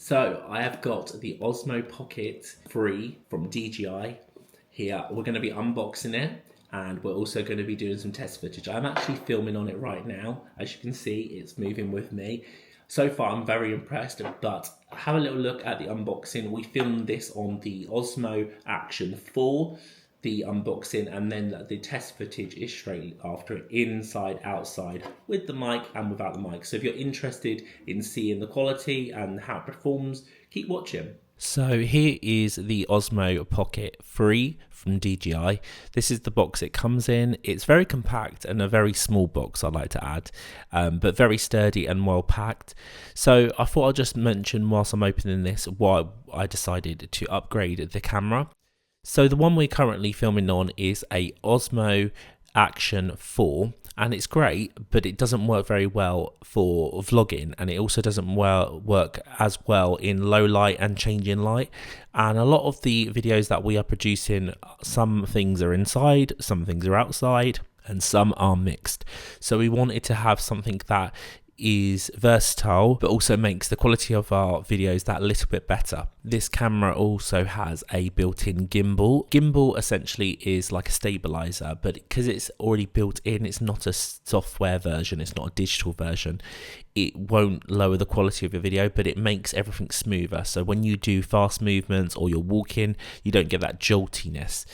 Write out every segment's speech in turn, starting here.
So I have got the Osmo Pocket 3 from DJI here. We're going to be unboxing it and we're also going to be doing some test footage. I'm actually filming on it right now. As you can see, it's moving with me. So far, I'm very impressed, but have a little look at the unboxing. We filmed this on the Osmo Action 4, the unboxing, and then the test footage is straight after it, inside, outside, with the mic and without the mic. So if you're interested in seeing the quality and how it performs, keep watching. So here is the Osmo Pocket 3 from DJI. This is the box it comes in. It's very compact and a very small box, I'd like to add, but very sturdy and well packed. So I thought I'd just mention whilst I'm opening this why I decided to upgrade the camera. So the one we're currently filming on is a Osmo Action 4, and it's great, but it doesn't work very well for vlogging, and it also doesn't work as well in low light and changing light. And a lot of the videos that we are producing, some things are inside, some things are outside, and some are mixed. So we wanted to have something that is versatile but also makes the quality of our videos that little bit better. This camera also has a built-in gimbal. Gimbal essentially is like a stabilizer, but because it's already built in, it's not a software version, it's not a digital version, it won't lower the quality of your video, but it makes everything smoother. So when you do fast movements or you're walking, you don't get that joltiness.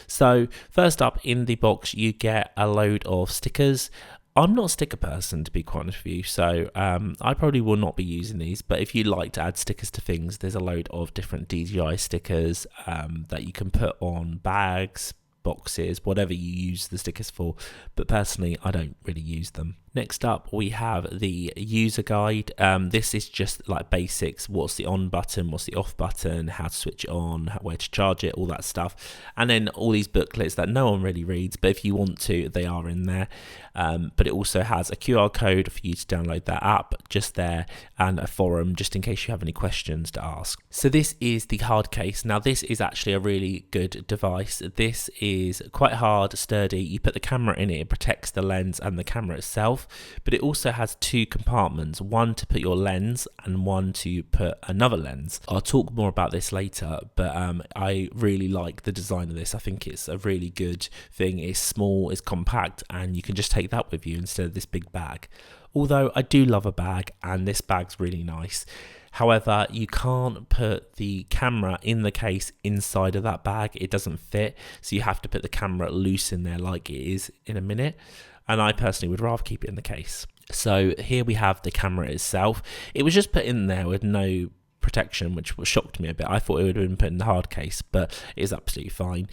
So first up in the box, you get a load of stickers. I'm not a sticker person, to be quite honest with you, so I probably will not be using these, but if you like to add stickers to things, there's a load of different DJI stickers that you can put on bags, boxes, whatever you use the stickers for, but personally I don't really use them. Next up we have the user guide. This is just like basics: what's the on button, what's the off button, how to switch it on, where to charge it, all that stuff, and then all these booklets that no one really reads, but if you want to, they are in there. But it also has a QR code for you to download that app just there, and a forum just in case you have any questions to ask. So this is the hard case. Now this is actually a really good device. This is quite hard, sturdy. You put the camera in it, it protects the lens and the camera itself, but it also has two compartments, one to put your lens and one to put another lens. I'll talk more about this later, but I really like the design of this. I think it's a really good thing. It's small, it's compact, and you can just take that with you instead of this big bag. Although I do love a bag, and this bag's really nice. However, you can't put the camera in the case inside of that bag. It doesn't fit, so you have to put the camera loose in there like it is in a minute, and I personally would rather keep it in the case. So here we have the camera itself. It was just put in there with no protection, which shocked me a bit. I thought it would have been put in the hard case, but it is absolutely fine.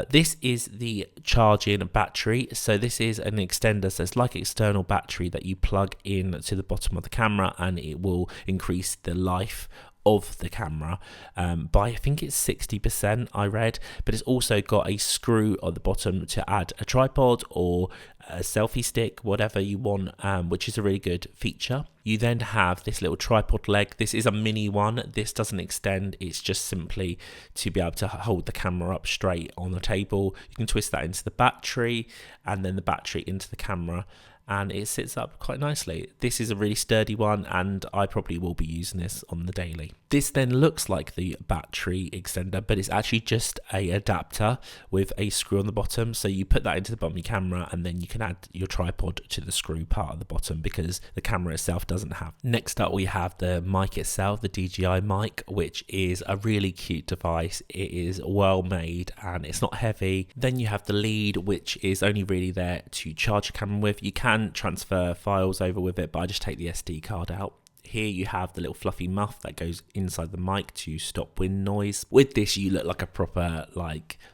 This is the charging battery. So this is an extender, so it's like an external battery that you plug in to the bottom of the camera, and it will increase the life of the camera by, I think it's 60%, I read, but it's also got a screw at the bottom to add a tripod or a selfie stick, whatever you want, which is a really good feature. You then have this little tripod leg. This is a mini one. This doesn't extend. It's just simply to be able to hold the camera up straight on the table. You can twist that into the battery and then the battery into the camera, and it sits up quite nicely. This is a really sturdy one, and I probably will be using this on the daily. This then looks like the battery extender, but it's actually just a adapter with a screw on the bottom. So you put that into the bottom of your camera, and then you can add your tripod to the screw part at the bottom because the camera itself doesn't have. Next up we have the mic itself, the DJI mic, which is a really cute device. It is well made and it's not heavy. Then you have the lead, which is only really there to charge your camera with. You can transfer files over with it, but I just take the SD card out. Here you have the little fluffy muff that goes inside the mic to stop wind noise. With this you look like a proper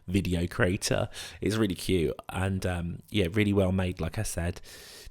video creator. It's really cute and yeah, really well made, like I said.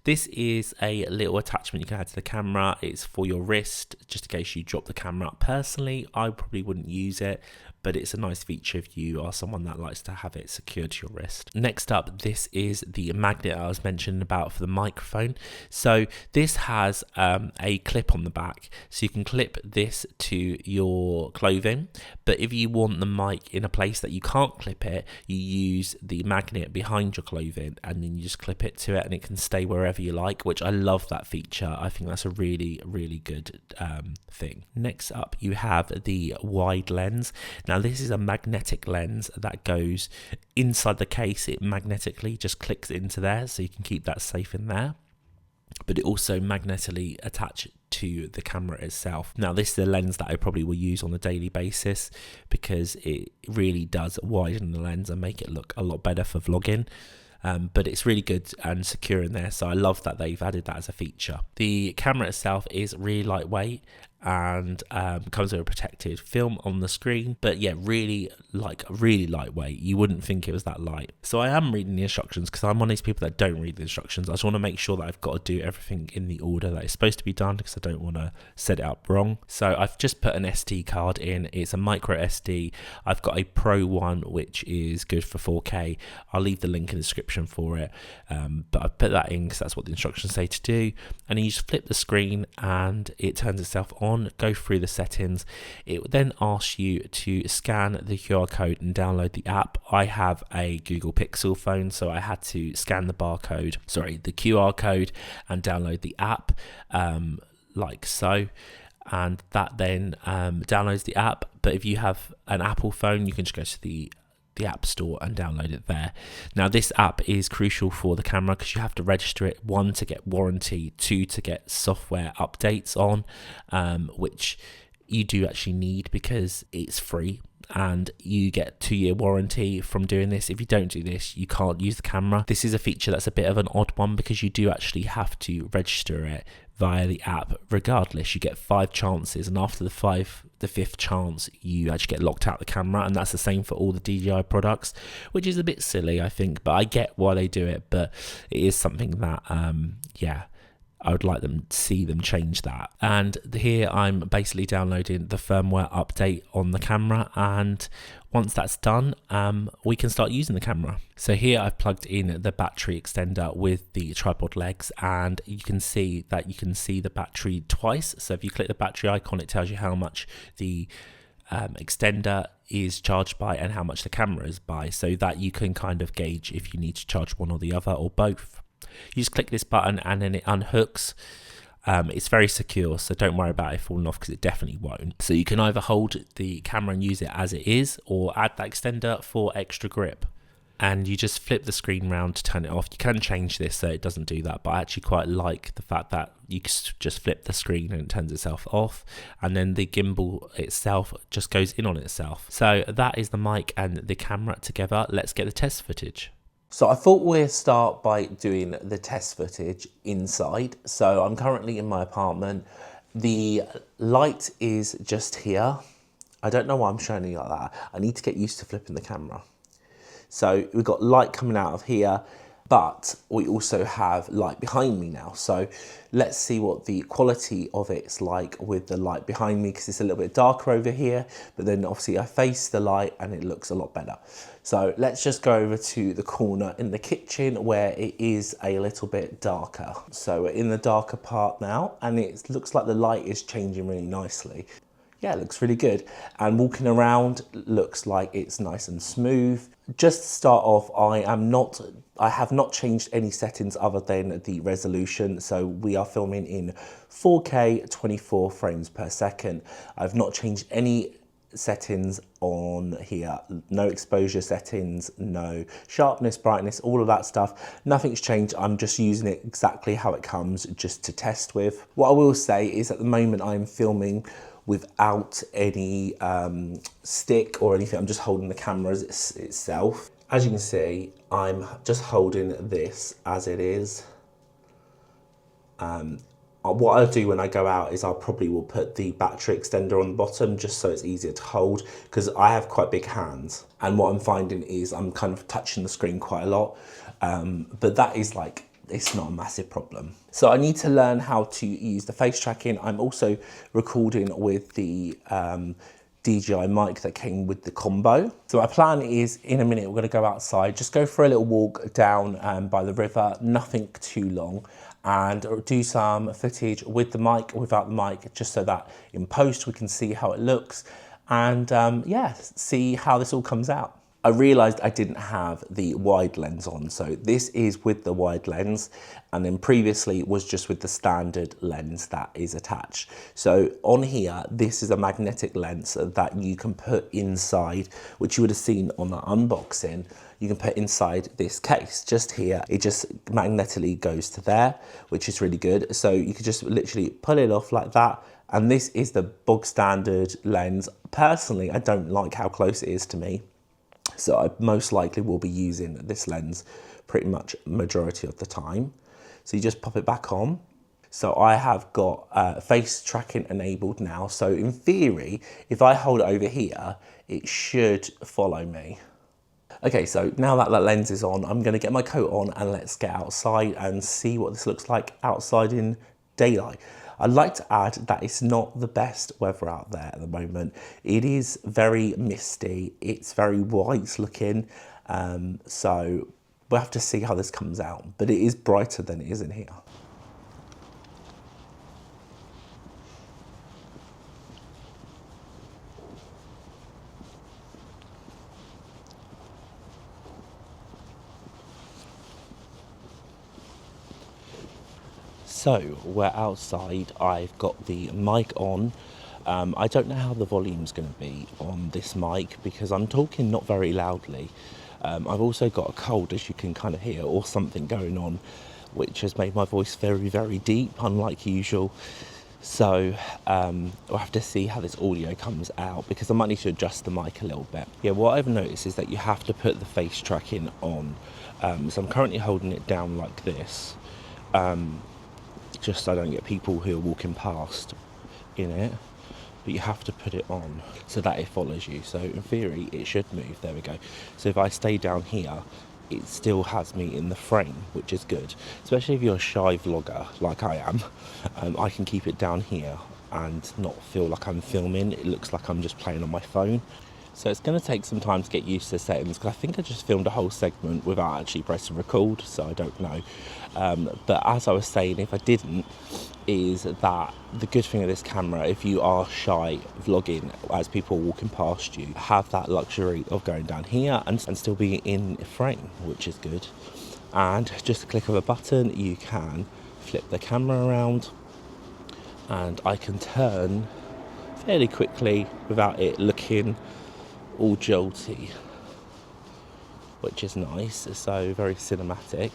This is a little attachment you can add to the camera. It's for your wrist, just in case you drop the camera. Personally, I probably wouldn't use it, but it's a nice feature if you are someone that likes to have it secured to your wrist. Next up, this is the magnet I was mentioning about for the microphone. So this has a clip on the back, so you can clip this to your clothing, but if you want the mic in a place that you can't clip it, you use the magnet behind your clothing and then you just clip it to it and it can stay wherever wherever you like, which I love that feature. I think that's a really, really good thing. Next up, you have the wide lens. Now, this is a magnetic lens that goes inside the case. It magnetically just clicks into there, so you can keep that safe in there. But it also magnetically attaches to the camera itself. Now, this is a lens that I probably will use on a daily basis because it really does widen the lens and make it look a lot better for vlogging. But it's really good and secure in there, so I love that they've added that as a feature. The camera itself is really lightweight and comes with a protected film on the screen, but yeah, really lightweight. You wouldn't think it was that light. So I am reading the instructions because I'm one of these people that don't read the instructions. I just want to make sure that I've got to do everything in the order that it's supposed to be done because I don't want to set it up wrong. So I've just put an SD card in. It's a micro SD. I've got a Pro one which is good for 4K. I'll leave the link in the description for it, but I've put that in because that's what the instructions say to do. And then you just flip the screen and it turns itself on. Go through the settings. It then asks you to scan the QR code and download the app. I have a Google Pixel phone, so I had to scan the QR code and download the app like so, and that then downloads the app. But if you have an Apple phone, you can just go to the App Store and download it there. Now, this app is crucial for the camera because you have to register it, 1 to get warranty, 2 to get software updates on, which you do actually need because it's free and you get 2-year warranty from doing this. If you don't do this, you can't use the camera. This is a feature that's a bit of an odd one because you do actually have to register it via the app regardless. You get 5 chances, and after the 5th chance you actually get locked out the camera, and that's the same for all the DJI products, which is a bit silly, I think, but I get why they do it. But it is something that I would like them to see them change that. And here I'm basically downloading the firmware update on the camera, and once that's done, we can start using the camera. So here I've plugged in the battery extender with the tripod legs, and you can see that you can see the battery twice. So if you click the battery icon, it tells you how much the extender is charged by and how much the camera is by, so that you can kind of gauge if you need to charge one or the other or both. You just click this button and then it unhooks. It's very secure, so don't worry about it falling off because it definitely won't. So you can either hold the camera and use it as it is, or add that extender for extra grip. And you just flip the screen round to turn it off. You can change this so it doesn't do that, but I actually quite like the fact that you just flip the screen and it turns itself off, and then the gimbal itself just goes in on itself. So that is the mic and the camera together. Let's get the test footage. So I thought we'd start by doing the test footage inside. So I'm currently in my apartment. The light is just here. I don't know why I'm showing you like that. I need to get used to flipping the camera. So we've got light coming out of here, but we also have light behind me now. So let's see what the quality of it's like with the light behind me, because it's a little bit darker over here, but then obviously I face the light and it looks a lot better. So let's just go over to the corner in the kitchen where it is a little bit darker. So we're in the darker part now, and it looks like the light is changing really nicely. Yeah, it looks really good. And walking around looks like it's nice and smooth. Just to start off, I have not changed any settings other than the resolution. So we are filming in 4K 24 frames per second. I've not changed any settings on here. No exposure settings, no sharpness, brightness, all of that stuff. Nothing's changed. I'm just using it exactly how it comes, just to test with. What I will say is at the moment I'm filming without any stick or anything. I'm just holding the camera itself. As you can see, I'm just holding this as it is. What I'll do when I go out is I'll probably will put the battery extender on the bottom just so it's easier to hold, because I have quite big hands, and what I'm finding is I'm kind of touching the screen quite a lot, but that is like, it's not a massive problem. So I need to learn how to use the face tracking. I'm also recording with the DJI mic that came with the combo. So my plan is in a minute we're going to go outside, just go for a little walk down by the river, nothing too long, and do some footage with the mic, without the mic, just so that in post we can see how it looks, and yeah, see how this all comes out. I realized I didn't have the wide lens on. So this is with the wide lens, and then previously it was just with the standard lens that is attached. So on here, this is a magnetic lens that you can put inside, which you would have seen on the unboxing. You can put inside this case just here. It just magnetically goes to there, which is really good. So you could just literally pull it off like that. And this is the bog standard lens. Personally, I don't like how close it is to me. So I most likely will be using this lens pretty much majority of the time. So you just pop it back on. So I have got face tracking enabled now. So in theory, if I hold it over here, it should follow me. Okay, so now that that lens is on, I'm gonna get my coat on and let's get outside and see what this looks like outside in daylight. I'd like to add that it's not the best weather out there at the moment. It is very misty, it's very white looking, so we'll have to see how this comes out, but it is brighter than it is in here. So we're outside, I've got the mic on. I don't know how the volume's going to be on this mic because I'm talking not very loudly. I've also got a cold, as you can kind of hear, or something going on, which has made my voice very, very deep, unlike usual. So we'll have to see how this audio comes out because I might need to adjust the mic a little bit. Yeah, what I've noticed is that you have to put the face tracking on. So I'm currently holding it down like this. Just so I don't get people who are walking past in it, but you have to put it on so that it follows you. So in theory it should move. There we go. So if I stay down here, it still has me in the frame, which is good, especially if you're a shy vlogger like I am. I can keep it down here and not feel like I'm filming. It looks like I'm just playing on my phone. So it's going to take some time to get used to the settings because I think I just filmed a whole segment without actually pressing record, so I don't know. But as I was saying, if I didn't, is that the good thing of this camera, if you are shy vlogging as people are walking past you, have that luxury of going down here and still being in frame, which is good. And just a click of a button, you can flip the camera around and I can turn fairly quickly without it looking all jolty, which is nice. So very cinematic.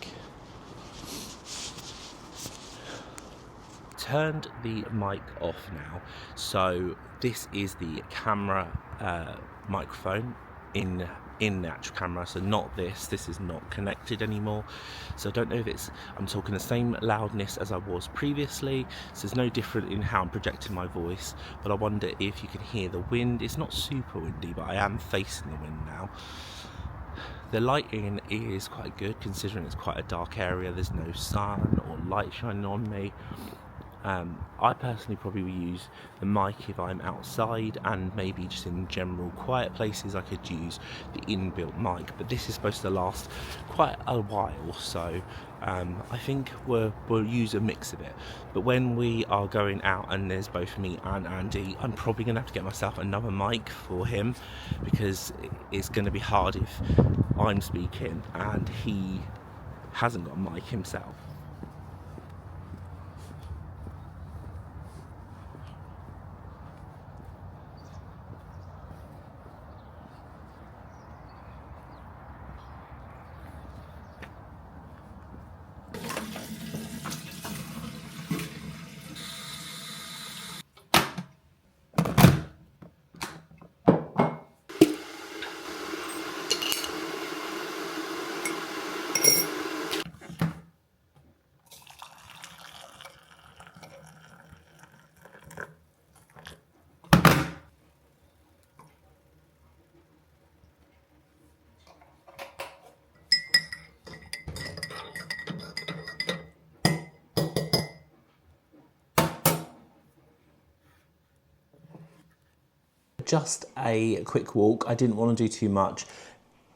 Turned the mic off now, so this is the camera microphone in the actual camera, so not this is not connected anymore. So I don't know if I'm talking the same loudness as I was previously, so there's no different in how I'm projecting my voice, but I wonder if you can hear the wind. It's not super windy, but I am facing the wind now. The lighting is quite good considering it's quite a dark area. There's no sun or light shining on me. I personally probably will use the mic if I'm outside, and maybe just in general quiet places I could use the inbuilt mic, but this is supposed to last quite a while, so I think we'll use a mix of it. But when we are going out and there's both me and Andy, I'm probably going to have to get myself another mic for him because it's going to be hard if I'm speaking and he hasn't got a mic himself. Just a quick walk. I didn't want to do too much.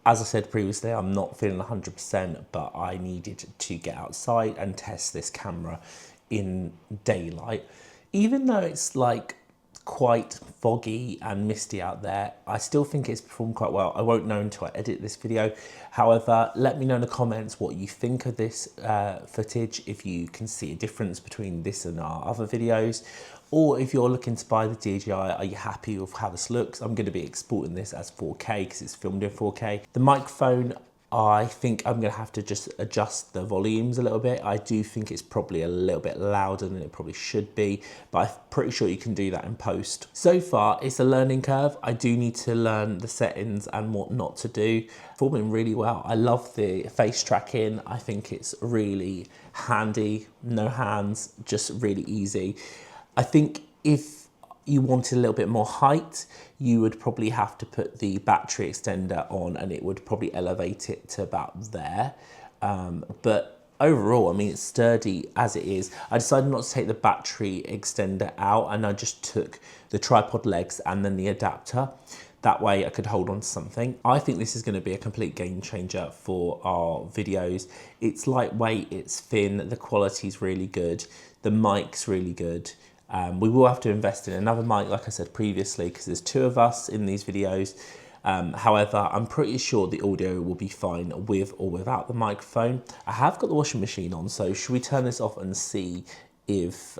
As I said previously, I'm not feeling 100%, but I needed to get outside and test this camera in daylight. Even though it's like quite foggy and misty out there. I still think it's performed quite well. I won't know until I edit this video. However, let me know in the comments what you think of this footage, if you can see a difference between this and our other videos, or if you're looking to buy the DJI, are you happy with how this looks? I'm going to be exporting this as 4K because it's filmed in 4K. The microphone, I think I'm going to have to just adjust the volumes a little bit. I do think it's probably a little bit louder than it probably should be, but I'm pretty sure you can do that in post. So far, it's a learning curve. I do need to learn the settings and what not to do. Performing really well. I love the face tracking. I think it's really handy, no hands, just really easy. I think if you wanted a little bit more height, you would probably have to put the battery extender on and it would probably elevate it to about there. But overall, I mean, it's sturdy as it is. I decided not to take the battery extender out and I just took the tripod legs and then the adapter. That way I could hold on to something. I think this is going to be a complete game changer for our videos. It's lightweight, it's thin, the quality's really good, the mic's really good. We will have to invest in another mic, like I said previously, because there's 2 of us in these videos. However, I'm pretty sure the audio will be fine with or without the microphone. I have got the washing machine on, so should we turn this off and see if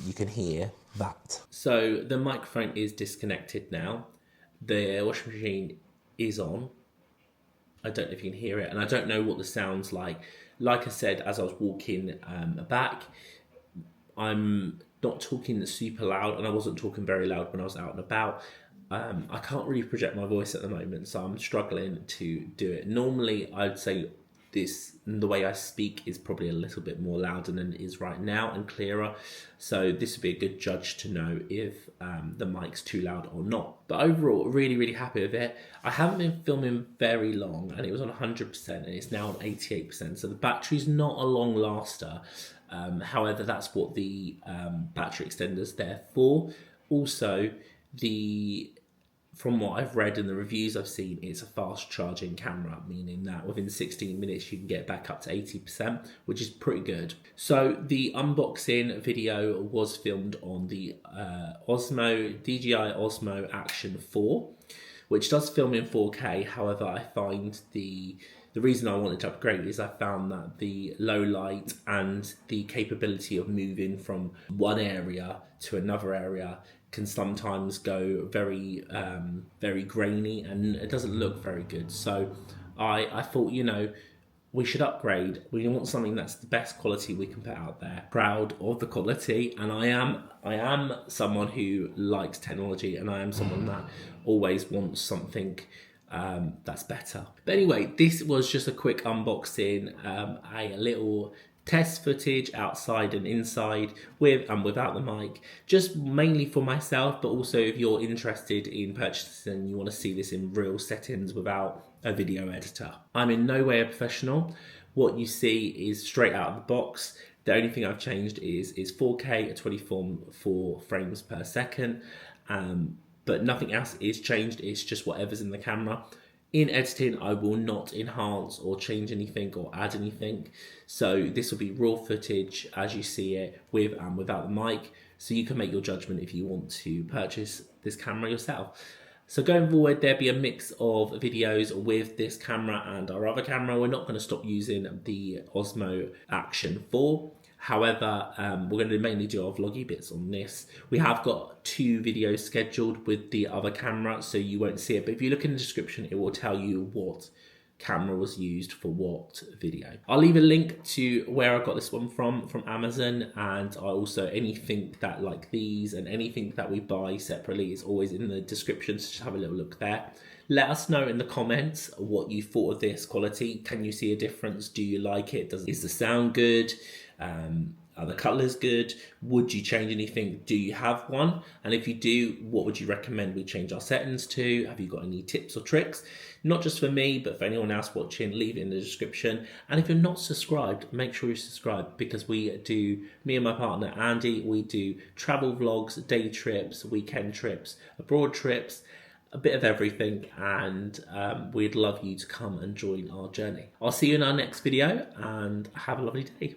you can hear that? So the microphone is disconnected now. The washing machine is on. I don't know if you can hear it, and I don't know what the sound's like. Like I said, as I was walking back, I'm not talking super loud, and I wasn't talking very loud when I was out and about. I can't really project my voice at the moment, so I'm struggling to do it. Normally, I'd say the way I speak is probably a little bit more louder than it is right now and clearer. So this would be a good judge to know if the mic's too loud or not. But overall, really, really happy with it. I haven't been filming very long, and it was on 100%, and it's now on 88%. So the battery's not a long laster. However, that's what the battery extender's there for. Also, from what I've read and the reviews I've seen, it's a fast charging camera, meaning that within 16 minutes you can get back up to 80%, which is pretty good. So the unboxing video was filmed on the DJI Osmo Action 4, which does film in 4K. However, I find the reason I wanted to upgrade is I found that the low light and the capability of moving from one area to another area can sometimes go very, very grainy, and it doesn't look very good. So I thought, we should upgrade. We want something that's the best quality we can put out there. Proud of the quality, and I am someone who likes technology, and I am someone that always wants something that's better. But anyway, this was just a quick unboxing, a little test footage outside and inside, with and without the mic, just mainly for myself, but also if you're interested in purchasing and you want to see this in real settings without a video editor. I'm in no way a professional. What you see is straight out of the box. The only thing I've changed is 4K at 24 frames per second, but nothing else is changed. It's just whatever's in the camera. In editing, I will not enhance or change anything or add anything. So this will be raw footage as you see it, with and without the mic. So you can make your judgment if you want to purchase this camera yourself. So going forward, there'll be a mix of videos with this camera and our other camera. We're not going to stop using the Osmo Action 4. However, we're going to mainly do our vloggy bits on this. We have got 2 videos scheduled with the other camera, so you won't see it. But if you look in the description, it will tell you what camera was used for what video. I'll leave a link to where I got this one from Amazon, and I also, anything that like these and anything that we buy separately is always in the description, so just have a little look there. Let us know in the comments what you thought of this quality. Can you see a difference? Do you like it? Is the sound good? Are the colours good? Would you change anything? Do you have one? And if you do, what would you recommend we change our settings to? Have you got any tips or tricks? Not just for me, but for anyone else watching, leave it in the description. And if you're not subscribed, make sure you subscribe, because me and my partner Andy, we do travel vlogs, day trips, weekend trips, abroad trips, a bit of everything, and we'd love you to come and join our journey. I'll see you in our next video, and have a lovely day.